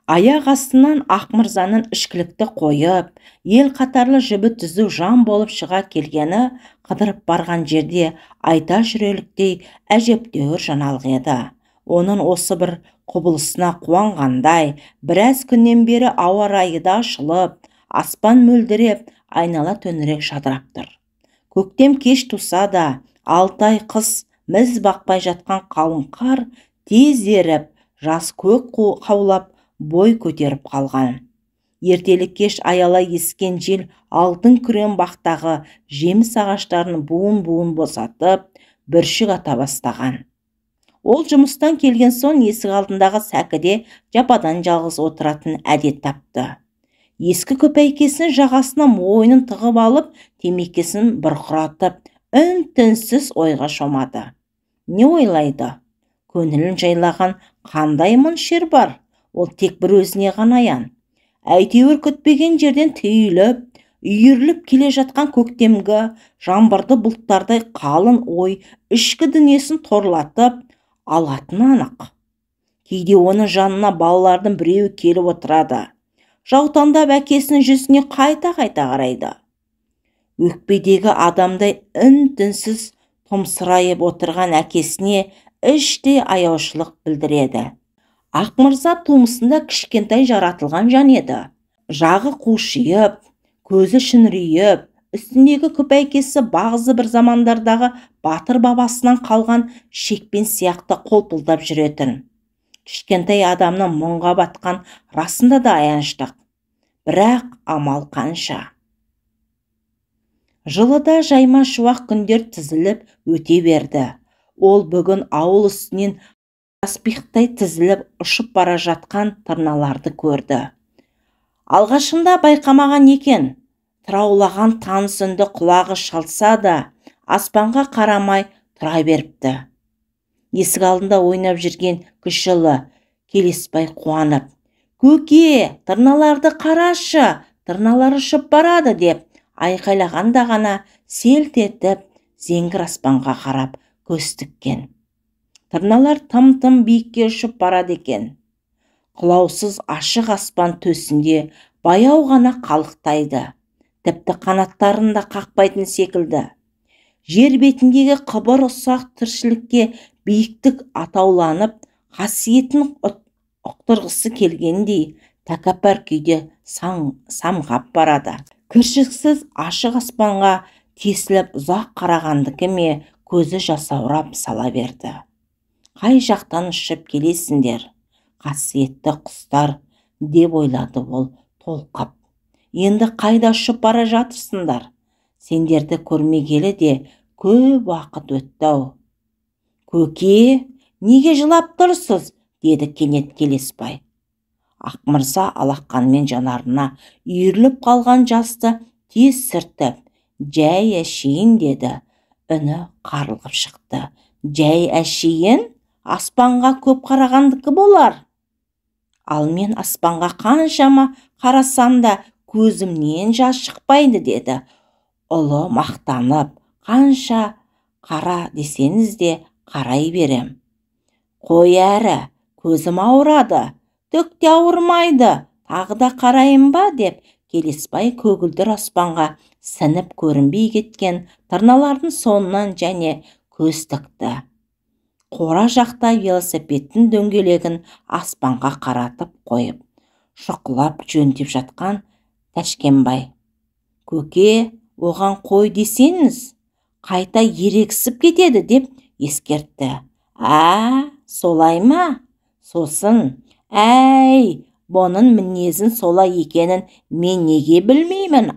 Аяқ астынан Ақмырзаның ішкілікті қойып, ел қатарлы жібі түзу жан болып шыға келгені қыдырып барған жерде айта жүрерліктей әжептәуір жаңалық еді. Оның осы бір құбылысына қуанғандай, біраз күннен бері ауа райы да ашылып, аспан мөлдіреп, айнала төңірек жадырап тұр. Көктем кеш туса да, 6 ай қыс міз бақпай жатқан қалың қар тез еріп, жас көк қаулап, бой көтеріп қалған. Ертелі кеш аяла ескен жел алтын күрең бақтағы жеміс ағаштарын буын-буын босатып, бүршік ата бастаған. Ол жұмыстан келген соң есік алдындағы сәкіде жападан жалғыз отыратын әдет тапты. Ескі көпәйкесінің жағасына мойнын тығып алып, темекесін бұрқыратып, үн-түнсіз ойға шомады. Не ойлайды? Көңілін жайлаған қандай мың шер бар? Ол тек бір өзіне ғана аян. Әйтеуір күтпеген жерден түйіліп, үйіріліп келе жатқан көктемгі жаңбырды бұлттардай қалың ой ішкі дүниесін торлатып алатыны анық. Кейде оның жанына балалардың біреуі келіп отырады. Жаутаңдап әкесінің жүзіне қайта-қайта қарайды. Өкпедегі адамдай үн-түнсіз томсырайып отырған әкесіне іштей аяушылық білдіреді. Ақмырза тумысында кішкентай жаратылған жан еді. Жағы қушиып, көзі шүңірейіп, үстіндегі көпәйкесі бағзы бір замандардағы батыр бабасынан қалған шекпен сияқты қолпылдап жүретін. Кішкентай адамның мұңға батқан расында да аяныштық. Бірақ амал қанша. Жылыда жайма шуақ күндер тізіліп өте берді. Ол бүгін ауыл үстінен таспиқтай тізіліп ұшып бара жатқан тырналарды көрді. Алғашында байқамаған екен. Тыраулаған таныс үнді құлағы шалса да, аспанға қарамай тұра беріпті. Есік алдында ойнап жүрген кішілі Келесбай қуанып, «Көке, тырналарды қарашы, тырналар ұшып барады» деп айқайлағанда ғана селт етіп, зеңгір аспанға қарап көз тіккен. Тырналар тым-тым биікке ұшып барады екен. Құлаусыз ашық аспан төсінде баяу ғана қалықтайды. Тіпті қанаттарын да қақпайтын секілді. Жер бетіндегі қыбыр ұсақ тіршілікке биіктік атауланып, қасиетін ұқтырғысы келгендей, тәкаппар күйде самғап барады. Кіршіксіз ашық аспанға тесіліп ұзақ қарағандікі ме көзі жасаурап сала берді. Қай жақтан ұшып келесіңдер, қасиетті құстар, деп ойлады ол толқып. Енді қайда ұшып бара жатырсыңдар? Сендерді көрмегелі де көп уақыт өтті-ау. Көке, неге жылап тұрсыз? Деді кенет Келесбай. Ақмырза алақанмен жанарына үйіріліп қалған жасты тез сүртіп, «Жәй әшейін» деді. Үні қарылғып шықты. «Жәй әшейін? Аспанға көп қарағандікі болар. Ал мен аспанға қаншама қарасам да көзімнен жас шықпайды» деді. Ұлы мақтанып, «Қанша қара десеңіз де қарай берем». «Қой әрі, көзім ауырады». «Түк те ауырмайды, тағы да қарайын ба?» деп Келесбай көгілдір аспанға сініп көрінбей кеткен тырналардың соңынан және көз тікті. Қора жақта велосипедтің дөңгелегін аспанға қаратып қойып, шұқылап жөндеп жатқан Тәшкенбай. «Көке, оған қой десеңіз, қайта ерексіп кетеді» деп ескертті. Солай ма? Сосын, «Әй, бұның мінезін солай екенін мен неге білмеймін,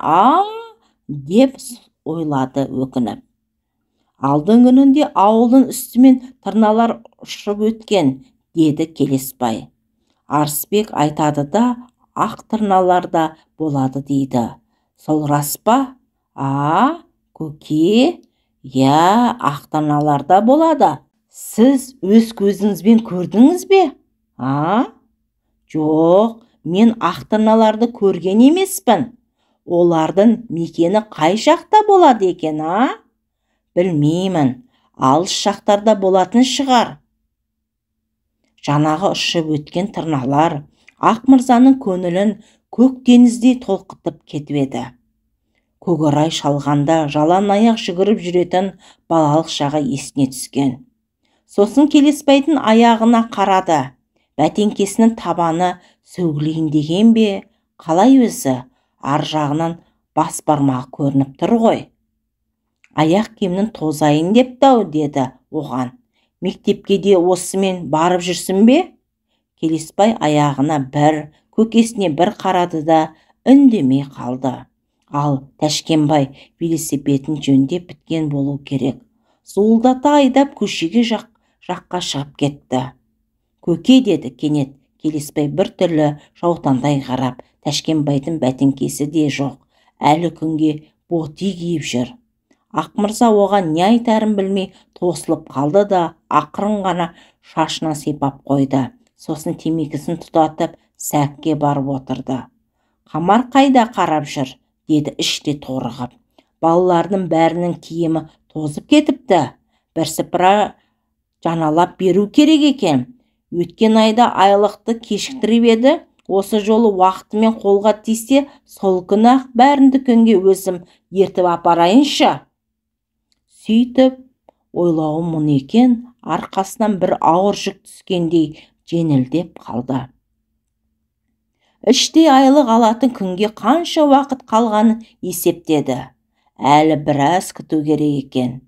деп ойлады өкініп. «Алдыңғынінде ауылдың үстімен тырналар ұшып өткен» деді Келесбай. «Арысбек айтады да, ақ тырналар да болады дейді. Сол рас па?» Көке, «Я, ақ тырналар да болады. Сіз өз көзіңізбен көрдіңіз бе?» «Жоқ, мен ақ тырналарды көрген емеспін. Олардың мекені қай жақта болады екен, Білмеймін, алыс жақтарда болатын шығар». Жаңағы ұшып өткен тырналар Ақмырзаның көңілін көк теңіздей толқытып кетіп еді. Көкорай шалғанда жалаң аяқ жүгіріп жүретін балалық шағы есіне түскен. Сосын Келесбайдың аяғына қарады. Бәтеңкесінің табаны сөгілейін деген бе, қалай өзі? Ар жағынан бас бармағы көрініп тұр ғой. Аяқ киімнің тозайын депті-ау, деді оған. Мектепке де осымен барып жүрсің бе? Келесбай аяғына бір, көкесіне бір қарады да үндемей қалды. Ал Тәшкенбай велосипедін жөндеп біткен болу керек. Зуылдата айдап көшеге жаққа шығып кетті. Көке, деді кенет Келесбай бір түрлі жаутаңдай қарап. Тәшкенбайдың бәтеңкесі де жоқ. Әлі күнге боти киіп жүр. Ақмырза оған не айтарын білмей тосылып қалды да ақырын ғана шашынан сипап қойды. Сосын темекісін тұтатып сәкке барып отырды. Қамар қайда қарап жүр, деді іште торығып. Балалардың бәрінің киімі тозып кетіпті. Бірсыпыра жаналап беру керек екен. Өткен айда айлықты кешіктіріп еді. Осы жолы уақытымен қолға тисе, сол күні-ақ бәрін дүкенге өзім ертіп апарайыншы. Сөйтіп ойлауы мұны екен, арқасынан бір ауыр жүк түскендей жеңілдеп қалды. Іште айлық алатын күнге қанша уақыт қалғанын есептеді. Әлі біраз күту керек екен.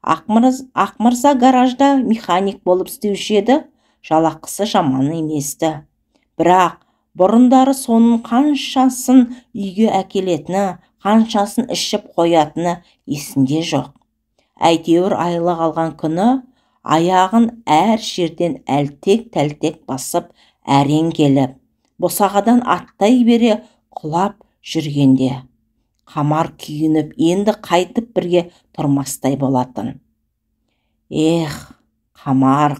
Ақмырза гаражда механик болып істеуші еді. Жалақысы жаман еместі. Бірақ бұрындары соның қаншасын үйге әкелетіні, қаншасын ішіп қоятыны есінде жоқ. Әйтеуір айлық алған күні аяғын әр жерден әлтек-тәлтек басып әрең келіп, босағадан аттай бере құлап жүргенде Қамар күйініп, енді қайтып бірге тұрмастай болатын. Ех, Қамар,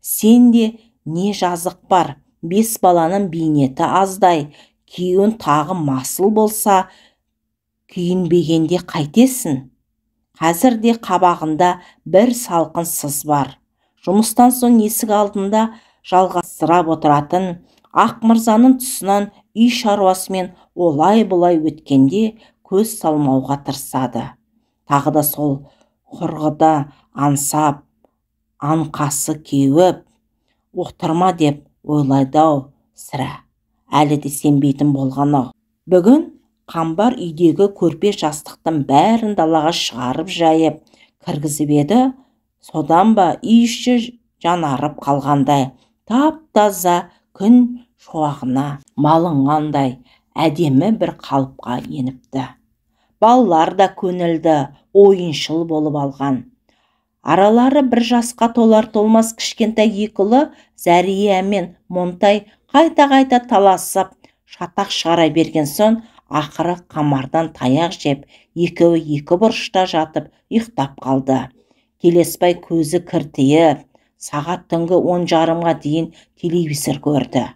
сенде не жазық бар? 5 баланың бейнеті аздай, күйін тағы масыл болса, күйінбегенде қайтесің? Қазірде қабағында бір салқын сыз бар. Жұмыстан соң есік алдында жалғастырап отыратын Ақмырзаның тұсынан үй шаруасымен олай-бұлай өткенде көз салмауға тырысады. Тағы да сол құрғыда аңсап, аңқасы кеуіп, отырма деп ойлайды-ау, сірә. Әлі де сенбейтін болған-ау. Бүгін Қамбар үйдегі көрпе жастықтың бәрін далаға шығарып жайып кіргізіп еді. Содан ба үй іші жанарып қалғандай, тап-таза күн шуағына малынғандай әдемі бір қалыпқа еніпті. Балалар да көңілді, ойыншыл болып алған. Аралары бір жасқа толар-толмас кішкентай екі ұлы Зәрия мен Монтай қайта-қайта таласып, шатақ шығара берген соң, ақыры Қамардан таяқ жеп, екеуі екі бұрышта жатып ұйықтап қалды. Келесбай көзі кіртиіп, сағат түнгі 10:30-ға дейін телевизор көрді.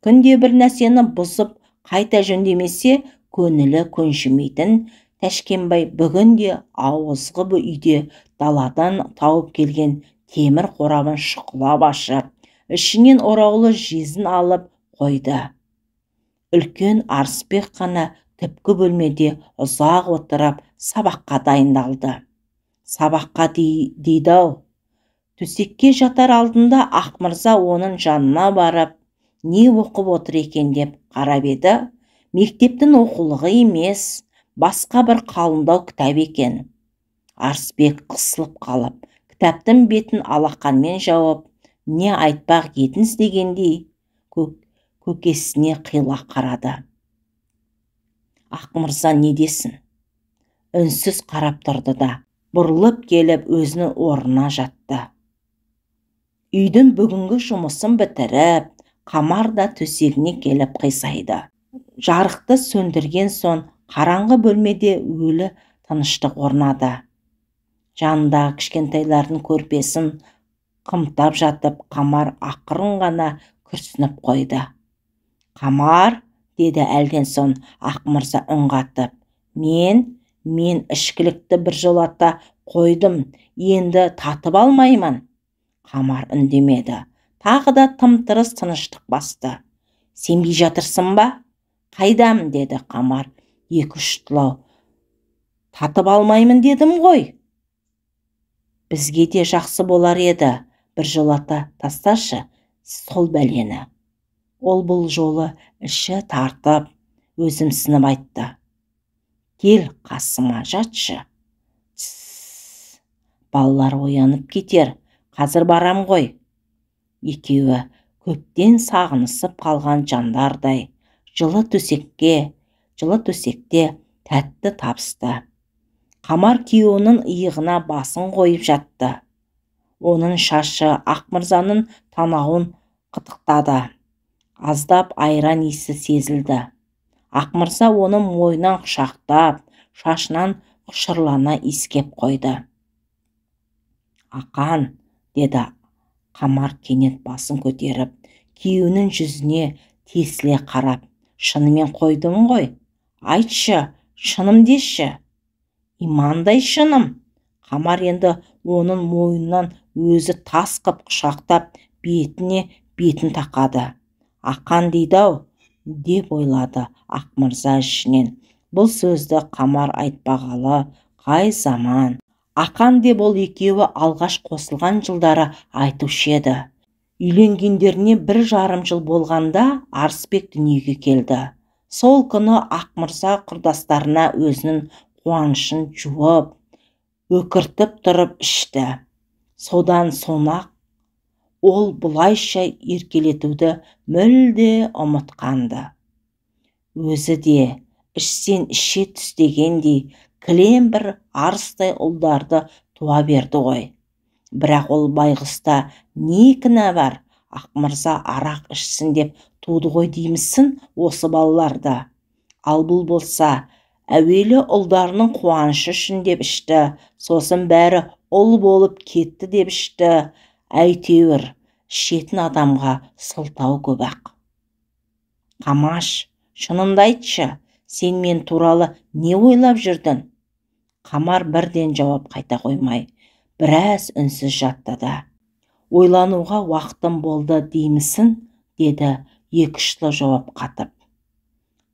Күнде бір нәрсені бұзып, қайта жөндемесе, көңілі көншімейтін Тәшкенбай бүгінде ауызғы үйде даладан тауып келген темір қорабын шұқылап ашып, ішінен ораулы жезін алып қойды. Үлкен Арысбек қана түпкі бөлмеде ұзақ отырып сабаққа дайындалды. Сабаққа дейді-ау. Төсекке жатар алдында Ақмырза оның жанына барып, не оқып отыр екен деп қарап еді. Мектептің оқулығы емес, басқа бір қалыңдау кітап екен. Арысбек қысылып қалып, кітаптың бетін алақанмен жауып, не айтпақ етіңіз дегендей көкесіне қиыла қарады. Ақмырза не десін? Үнсіз қарап тұрды да, бұрылып келіп өзінің орнына жатты. Үйдің бүгінгі жұмысын бітіріп, Қамар да төсегіне келіп қисайды. Жарықты сөндірген соң, қараңғы бөлмеде өлі тыныштық орнады. Жанындағы кішкентайлардың көрпесін қымтап жатып, Қамар ақырын ғана күрсініп қойды. Қамар, деді әлден соң Ақмырза үн қатып. Мен ішкілікті бір жолата қойдым, енді татып алмаймын. Қамар үндемеді. Тағы да тым-тырыс тыныштық басты. Сенбей жатырсың ба? Қайдам, деді Қамар, екі-үш тұлау. Татып алмаймын дедім ғой. Бізге де жақсы болар еді, біржолата тасташы сол бәлені. Ол бұл жолы іші тартып, өзімсініп айтты. Кел қасыма, жатшы. Балалар оянып кетер, қазір барам ғой. Екеуі көптен сағынысып қалған жандардай жылы төсекте тәтті табысты. Қамар күйеуінің иығына басын қойып жатты. Оның шашы Ақмырзаның танауын қытықтады. Аздап айран иісі сезілді. Ақмырза оны мойнынан құшақтап, шашынан құшырлана иіскеп қойды. Ақан, деді Қамар кенет басын көтеріп, күйеуінің жүзіне тесіле қарап, шынымен қойдың ғой? Айтшы, шыным деші. Имандай шыным. Қамар енді оның мойнынан өзі тас қып құшақтап, бетіне бетін тақады. Ақан дейді-ау, деп ойлады Ақмырза ішінен. Бұл сөзді Қамар айтпағалы қай заман. Ақан деп ол екеуі алғаш қосылған жылдары айтушы еді. Үйленгендеріне 1,5 жыл болғанда Арысбек дүниеге келді. Сол күні Ақмырза құрдастарына өзінің қуанышын жуып, өкіртіп тұрып ішті. Содан сонақ ол бұлайша еркелетуді мүлде ұмытқанды. Өзі де ішсен іше түс дегендей кілем бір арыстай ұлдарды туа берді ғой. Бірақ ол байғұста не кінә бар? Ақмырза арақ ішсін деп туды ғой деймісің осы балаларды. Ал бұл болса, әуелі ұлдарының қуанышы үшін деп ішті, сосын бәрі ұл болып кетті деп ішті. Әйтеуір, ішетін адамға сылтау көп-ақ. Қамаш, шынымды айтшы, сен мен туралы не ойлап жүрдің? Қамар бірден жауап қайта қоймай, біраз үнсіз жаттады. Ойлануға уақытым болды деймісің, деді екі-үшлі жауап қатып.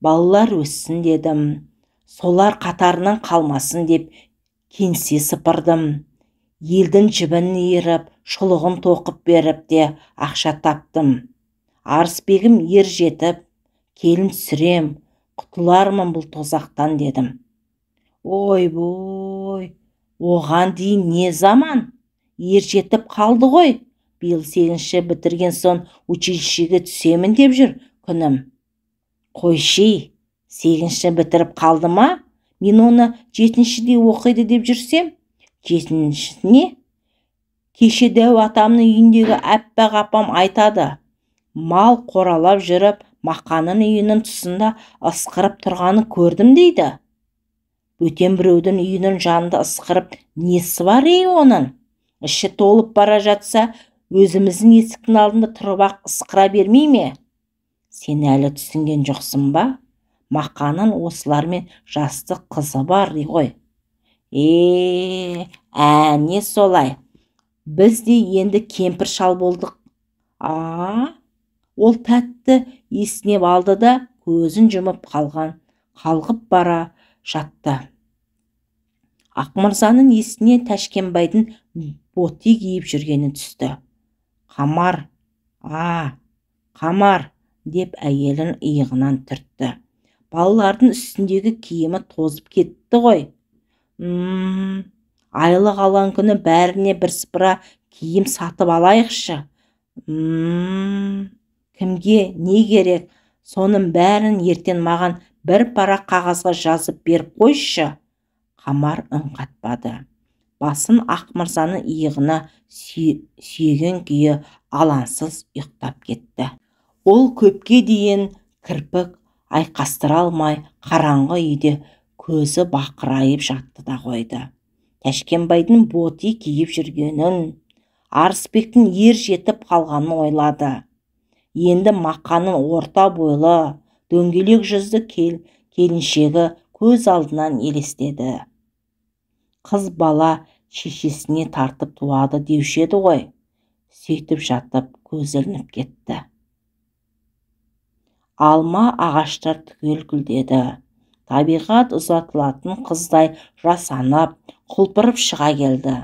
Балалар өссін дедім, солар қатарынан қалмасын деп кеңсе сыпырдым. Елдің жібін иіріп, шұлығын тоқып беріп де ақша таптым. Арысбегім ер жетіп, келін түсірем, құтылармын бұл тозақтан дедім. Ой-бой, оған дейін не заман? Ер жетіп қалды ғой. Биыл 8-ші бітірген соң училищеге түсемін деп жүр күнім. Қойши, 8-ші бітіріп қалды ма? Мен оны 7-шіде оқиды деп жүрсем, 7-шіне? Кеше дәу атамның үйіндегі әппақ апам айтады. Мал қоралап жүріп, Мақаның үйінің тұсында ысқырып тұрғанын көрдім дейді. Бөтен біреудің үйінің жанында ысқырып несі бар оның? Іші толып бара жатса, өзіміздің есіктің алдында тұрып-ақ ысқыра бермей ме? Сен әлі түсінген жоқсың ба? Мақаның осылармен жасты қызы бар ғой. Не солай. Біз де енді кемпір шал болдық. Ол тәтті есінеп алды да көзін жұмып қалғып бара жатты. Ақмырзаның есіне Тәшкенбайдың боти киіп жүргені түсті. Қамар, Қамар, деп әйелін иығынан түртті. Балалардың үстіндегі киімі тозып кетті ғой. Айлық алған күні бәріне бірсыпыра киім сатып алайықшы. Кімге не керек? Соның бәрін ертең маған бір парақ қағазға жазып беріп қойшы. Қамар үн қатпады. Басын Ақмырзаның иығына сүйеген күйі алансыз ұйықтап кетті. Ол көпке дейін кірпік айқастыра алмай қараңғы үйде көзі бақырайып жатты да қойды. Тәшкенбайдың боти киіп жүргенін, Арысбектің ер жетіп қалғанын ойлады. Енді Мақаның орта бойлы, дөңгелек жүзді келіншегі көз алдынан елестеді. Қыз бала шешесіне тартып туады деуші еді ғой. Сөйтіп жатып көз ілініп кетті. алма ағаштар түгел гүлдеді. Табиғат ұзатылатын қыздай жасанып, құлпырып шыға келді.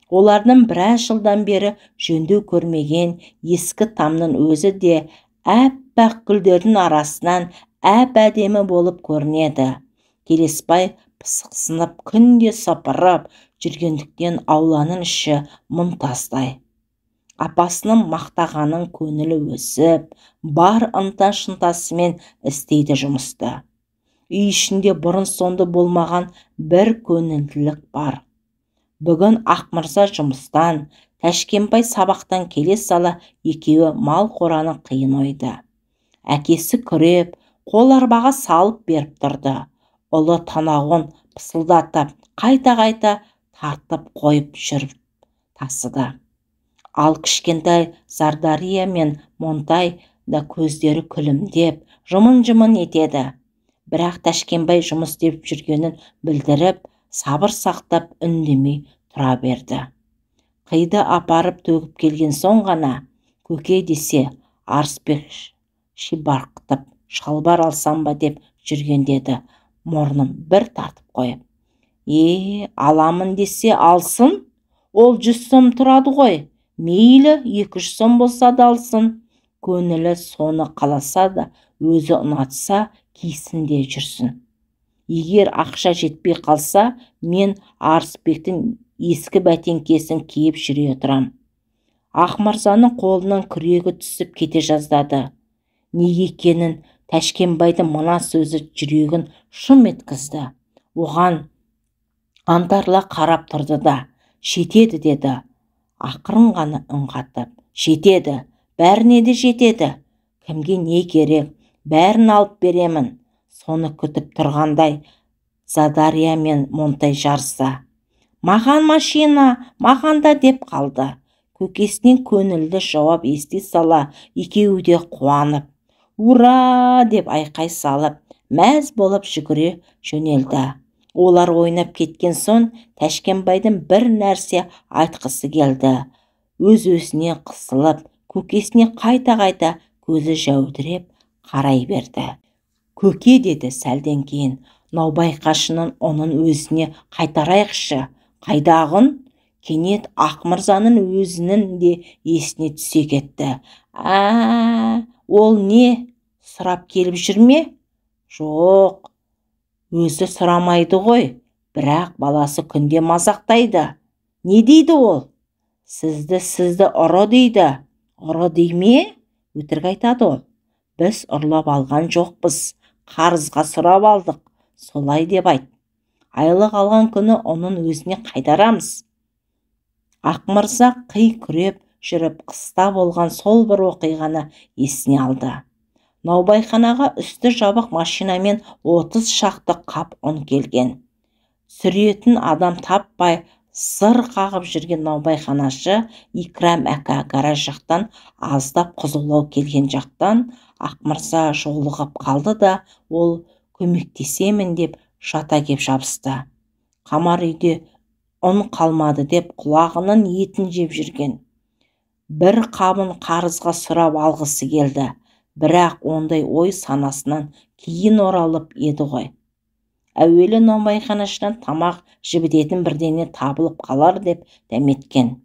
Олардың біраз жылдан бері жөндеу көрмеген ескі тамның өзі де әппақ гүлдердің арасынан әп-әдемі болып көрінеді. Келесбай пысықсынып күнде сапырып жүргендіктен ауланың іші мұнтаздай. Апасының мақтағанын көңілі өсіп, бар ынта-шынтасымен істейді жұмысты. Үй ішінде бұрын-соңды болмаған бір көңілділік бар. Бүгін Ақмырза жұмыстан, Тәшкенбай сабақтан келе сала екеуі мал қораның қиын ойды. Әкесі күреп, қол арбаға салып беріп тұрды. Ұлы танауын пысылдатып, қайта-қайта тартып қойып жүріп тасыды. Ал кішкентай Зардария мен Монтай да көздері күлімдеп, жымын-жымын етеді. Бірақ Тәшкенбай жұмыс деп жүргенін білдіріп, сабыр сақтап үндемей тұра берді. Қиды апарып төгіп келген соң ғана, көке десе, Арысбек шибарқытып, шалбар алсам ба деп жүрген деді, мұрнын бір тартып қойып. Аламын десе алсын, ол 100 сом тұрады ғой, мейлі 200 сом болса да алсын. Көңілі соны қаласа да, өзі ұнатса кисін де жүрсін. Егер ақша жетпей қалса, мен Арысбектің ескі бәтеңкесін киіп жүре тұрам. Ақмырзаның қолынан күрегі түсіп кете жаздады. Неге екенін Тәшкенбайдың мына сөзі жүрегін шым еткізді. Оған антарыла қарап тұрды да, жетеді деді. Ақырын ғана үн қатып, жетеді, бәріне де жетеді. Кімге не керек, бәрін алып беремін. Соны күтіп тұрғандай Задария мен Монтай жарыса. Маған машина, маған да деп қалды. Көкесінен көңілді жауап ести сала, екеуі де қуанып, ура деп айқай салып, мәз болып жүгіре жөнелді. Олар ойнап кеткен соң, Тәшкенбайдың бір нәрсе айтқысы келді. Өз-өзіне қысылып, көкесіне қайта-қайта көзі жәудіреп қарай берді. Көке деді сәлден кейін, Наубайқашының оның өзіне қайтарайықшы. Қайдағын? Кенет Ақмырзаның өзінің де есіне түсе кетті. Ол не? Сұрап келіп жүрме? Жоқ, өзі сұрамайды ғой, бірақ баласы күнде мазақтайды. Не дейді ол? Сізді ұры дейді. Ұры дейме? Өтірік айтады ол. Біз ұрлап алған жоқпыз, қарызға сұрап алдық, солай деп айт. Айлық алған күні оның өзіне қайдарамыз. Ақмырза қи күреп жүріп қыста болған сол бір оқиғаны есіне алды. Наубайханаға үсті жабық машинамен 30 шақты қап ұн келген. Сүретін адам таппай сыр қағып жүрген наубайханашы Икрам әка гараж жақтан аздап құзылау келген жақтан Ақмырза жолығып қалды да, ол көмектесемін деп жата кеп жабысты. Қамар үйде ұн қалмады деп құлағының етін жеп жүрген. Бір қабын қарызға сұрап алғысы келді, бірақ ондай ой санасынан кейін оралып еді ғой. Әуелі наубайханашынан тамақ жібітетін бірдене табылып қалар деп дәметкен.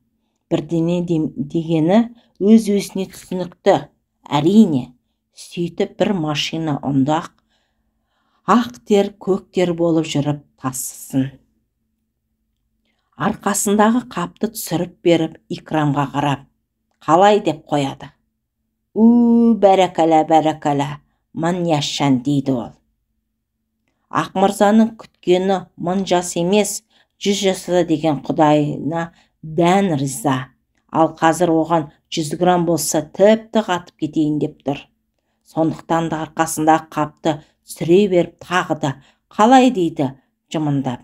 Бірдене дегені өз-өзіне түсінікті, әрине. Сөйтіп бір машина ұндақ, ақтер, көктер болып жүріп тасысын. Арқасындағы қапты түсіріп беріп, Икрамға қарап, қалай деп қояды. Бәрәкәлә, бәрәкәлә, мың яшшан дейді ол. Ақмырзаның күткені 1000 жас емес, 100 жасада деген құдайына дән риза. Ал қазір оған 100 грамм болса тіпті қатып кетейін деп тұр. Сондықтан да арқасындағы қапты түсіре беріп тағы да қалай дейді жымындап.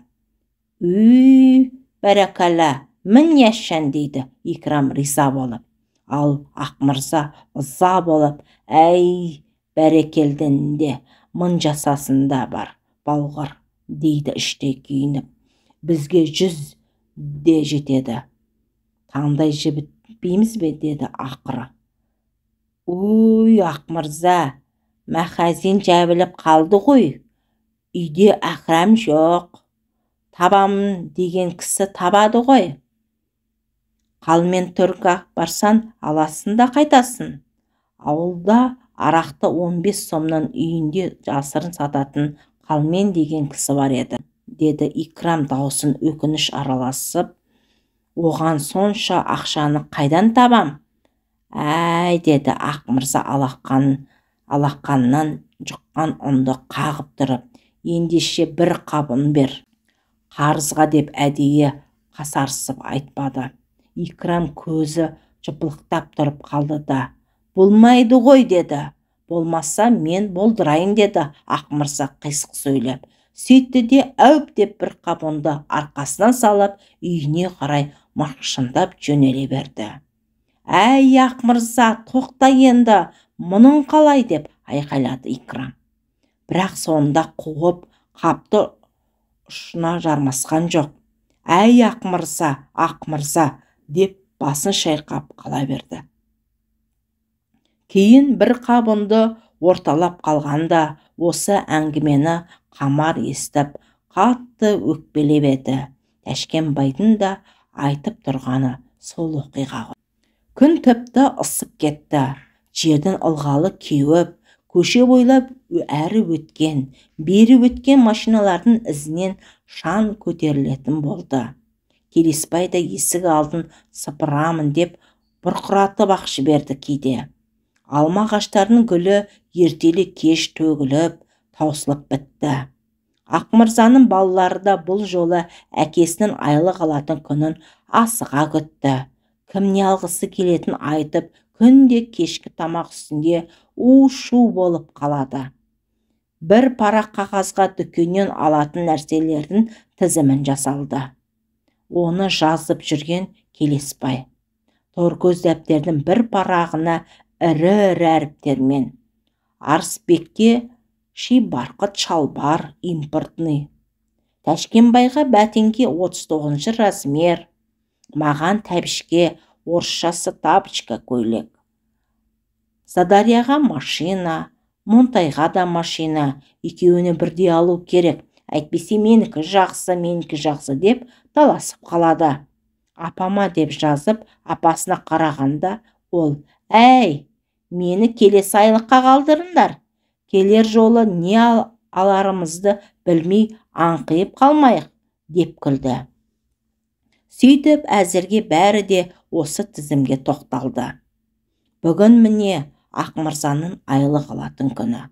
Бәрәкәлә, 1000 яшшан дейді Икрам риза болып. Ал Ақмырза ыза болып, бәрекелдінде 1000 жасасында бар, балғыр, дейді іште күйініп. Бізге 100 де жетеді. Таңдай жібітпейміз бе, деді ақыры. Ақмырза, мәхәзин жәбіліп қалды ғой. Үйде Әкрәм жоқ. Табамын деген кісі табады ғой. Қалмен төргі барсан, аласын да қайтасын. Ауылда арақты 15 сомнан үйінде жасырын сататын Қалмен деген кісі бар еді, деді Икрам даусын өкініш араласып. Оған сонша ақшаны қайдан табам? Әй, деді Ақмырза алақанынан жұққан ұнды қағып тұрып, ендеше бір қабын бер. Қарызға деп әдейі қасарысып айтпады. Икрам көзі жыпылықтап тұрып қалды да, болмайды ғой, деді. Болмаса мен болдырайын, деді Ақмырза қисық сөйлеп. Сөйтті де әуп деп бір қабынды арқасынан салып, үйіне қарай мақшындап жөнеле берді. Әй, Ақмырза, тоқта енді, мұның қалай, деп айқайлады Икрам. Бірақ соңында қуып қапты ұшына жармасқан жоқ. Әй, Ақмырза, деп басын шайқап қала берді. Кейін бір қабынды орталап қалғанда осы әңгімені Қамар естіп, қатты өкпелеп еді. Тәшкенбайдың да айтып тұрғаны сол оқиға ғой. Күн тіпті ысып кетті. Жердің ылғалы кеуіп, көше бойлап әрі өткен, бері өткен машиналардың ізінен шаң көтерілетін болды. Келесбай да есік алдын сыпырамын деп бұрқыратып ақ жіберді кейде. Алма ағаштарының гүлі ертелі кеш төгіліп, таусылып бітті. Ақмырзаның балалары да бұл жолы әкесінің айлық алатын күнін асыға күтті. Кім не алғысы келетін айтып, күнде кешкі тамақ үстінде у-шу болып қалады. Бір парақ қағазға дүкеннен алатын нәрселердің тізімін жасалды. Оны жазып жүрген Келесбай. Торкөз дәптердің бір парағына ірі әріптермен: Арысбекке ши-барқыт шалбар импортный. Тәшкенбайға бәтенге 39 размер. Маған Тәбішке орысшасы тапочка көйлек. Задарияға машина, Монтайға да машина. Екеуіне бірдей алу керек. Әйтпесе менікі жақсы деп таласып қалады. Апама деп жазып, апасына қарағанда ол: әй, мені келесі айлыққа қалдырыңдар. Келер жолы не аларымызды білмей аңқиып қалмайық, деп күлді. Сөйтіп әзірге бәрі де осы тізімге тоқталды. Бүгін міне Ақмырзаның айлық алатын күні.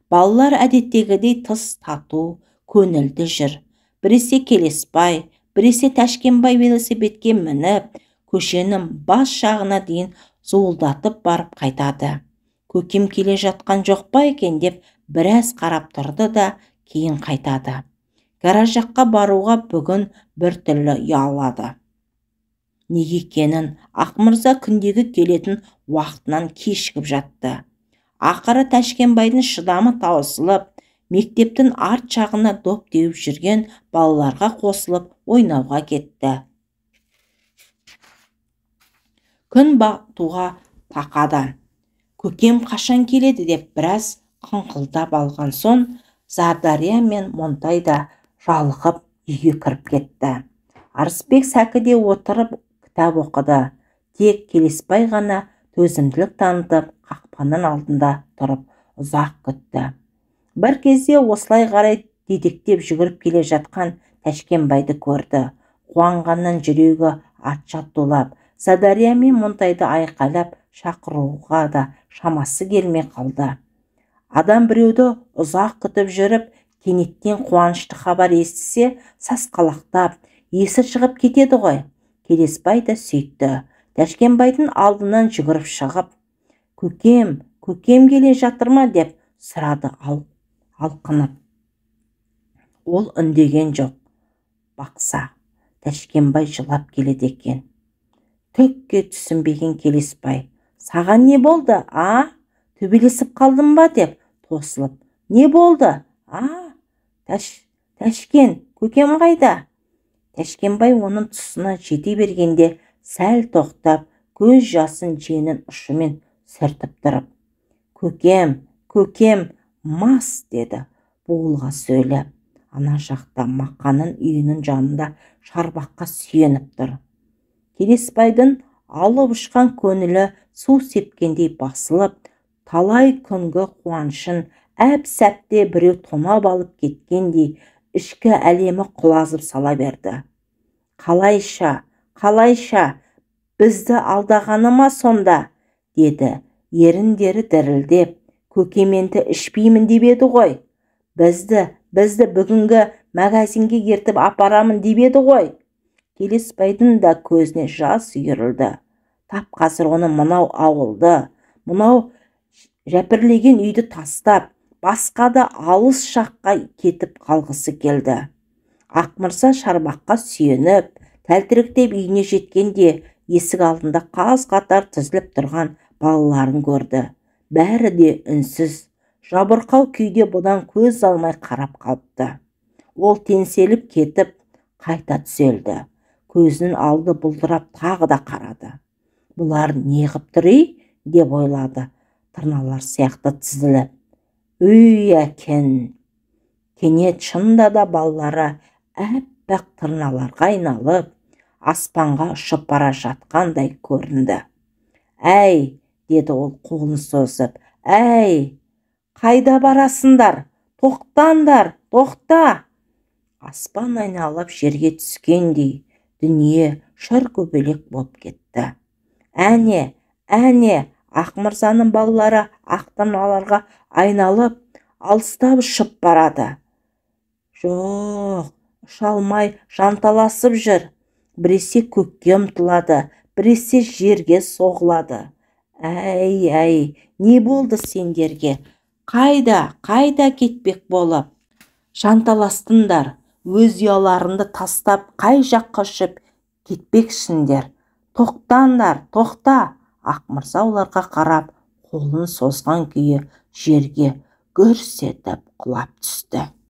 Балалар әдеттегідей тыс тату, көңілді жүр. Біресе Келесбай, біресе Тәшкенбай велосипедке мініп, көшенің бас жағына дейін зуылдатып барып қайтады. Көкем келе жатқан жоқ па екен деп біраз қарап тұрды да кейін қайтады. Гараж жаққа баруға бүгін бір түрлі ұялады. Неге екенін Ақмырза күндегі келетін уақытынан кешігіп жатты. Ақыры Тәшкенбайдың шыдамы таусылып, мектептің арт жағына доп теуіп жүрген балаларға қосылып ойнауға кетті. Күн батуға тақады. Көкем қашан келеді деп біраз қыңқылдап алған соң, Зардария мен Монтай да жалығып үйге кіріп кетті. Арысбек сәкіде отырып кітап оқыды. Тек Келесбай ғана төзімділік танытып, қақпаның алдында тұрып ұзақ күтті. Бір кезде осылай қарай дедектеп жүгіріп келе жатқан Тәшкенбайды көрді. Қуанғаннан жүрегі атша толап, Задария мен Монтайды айқайлап шақыруға да шамасы келмей қалды. Адам біреуді ұзақ күтіп жүріп, кенеттен қуанышты хабар естісе, сасқалақтап, есі шығып кетеді ғой. Келесбай да сөйтті. Тәшкенбайдың алдынан жүгіріп шығып: көкем келе жатыр ма деп сұрады алқынып. Ол үндеген жоқ. Бақса, Тәшкенбай жылап келеді екен. Түкке түсінбеген Келесбай: саған не болды, төбелесіп қалдың ба деп тосылып: не болды, Тәшкен, көкем қайда? Тәшкенбай оның тұсына жете бергенде сәл тоқтап, көз жасын жеңнің ұшымен сүртіп тұрып: көкем мас, деді буылға сөйлеп. Ана жақта Мақаның үйінің жанында шарбаққа сүйеніп тұр. Келесбайдың алып ұшқан көңілі су сепкендей басылып, талай күнгі қуанышын әп-сәтте біреу тонап алып кеткендей ішкі әлемі құлазып сала берді. Қалайша, бізді алдағаны ма сонда, деді еріндері дірілдеп. Көкеменді ішпеймін деп еді ғой. Бізді бүгінгі магазинге ертіп апарамын деп еді ғой. Келесбайдың да көзіне жас үйірілді. Тап қазір оны мынау ауылды, мынау жәпірлеген үйді тастап, басқа да алыс жаққа кетіп қалғысы келді. Ақмырза шарбаққа сүйеніп, тәлтіректеп үйіне жеткенде есік алдында қаз-қатар тізіліп тұрған балаларын көрді. Бәрі де үнсіз, жабырқау күйде бұдан көз алмай қарап қалыпты. Ол теңселіп кетіп, қайта түзелді. Көзінің алды бұлдырап тағы да қарады. Бұлар неғып тұр деп ойлады, тырналар сияқты тізіліп. Өй әкен! Кенет шынында да балалары әппақ тырналарға айналып, аспанға ұшып бара жатқандай көрінді. Әй, деді ол қолын созып. Әй, қайда барасыңдар? Тоқтаңдар, тоқта! Аспан айналып жерге түскендей, дүние шыр көбелек болып кетті. Әне, Ақмырзаның балалары ақ тырналарға айналып, алыстап ұшып барады. Жоқ, ұша алмай жанталасып жүр. Біресе көкке ұмтылады, біресе жерге соғылады. Әй, не болды сендерге? Қайда кетпек болып? Жанталастыңдар, өз ұяларыңды тастап, қай жаққа ұшып кетпексіңдер? Тоқтаңдар, тоқта! Ақмырза оларға қарап, қолын созған күйі жерге гүрс етіп құлап түсті.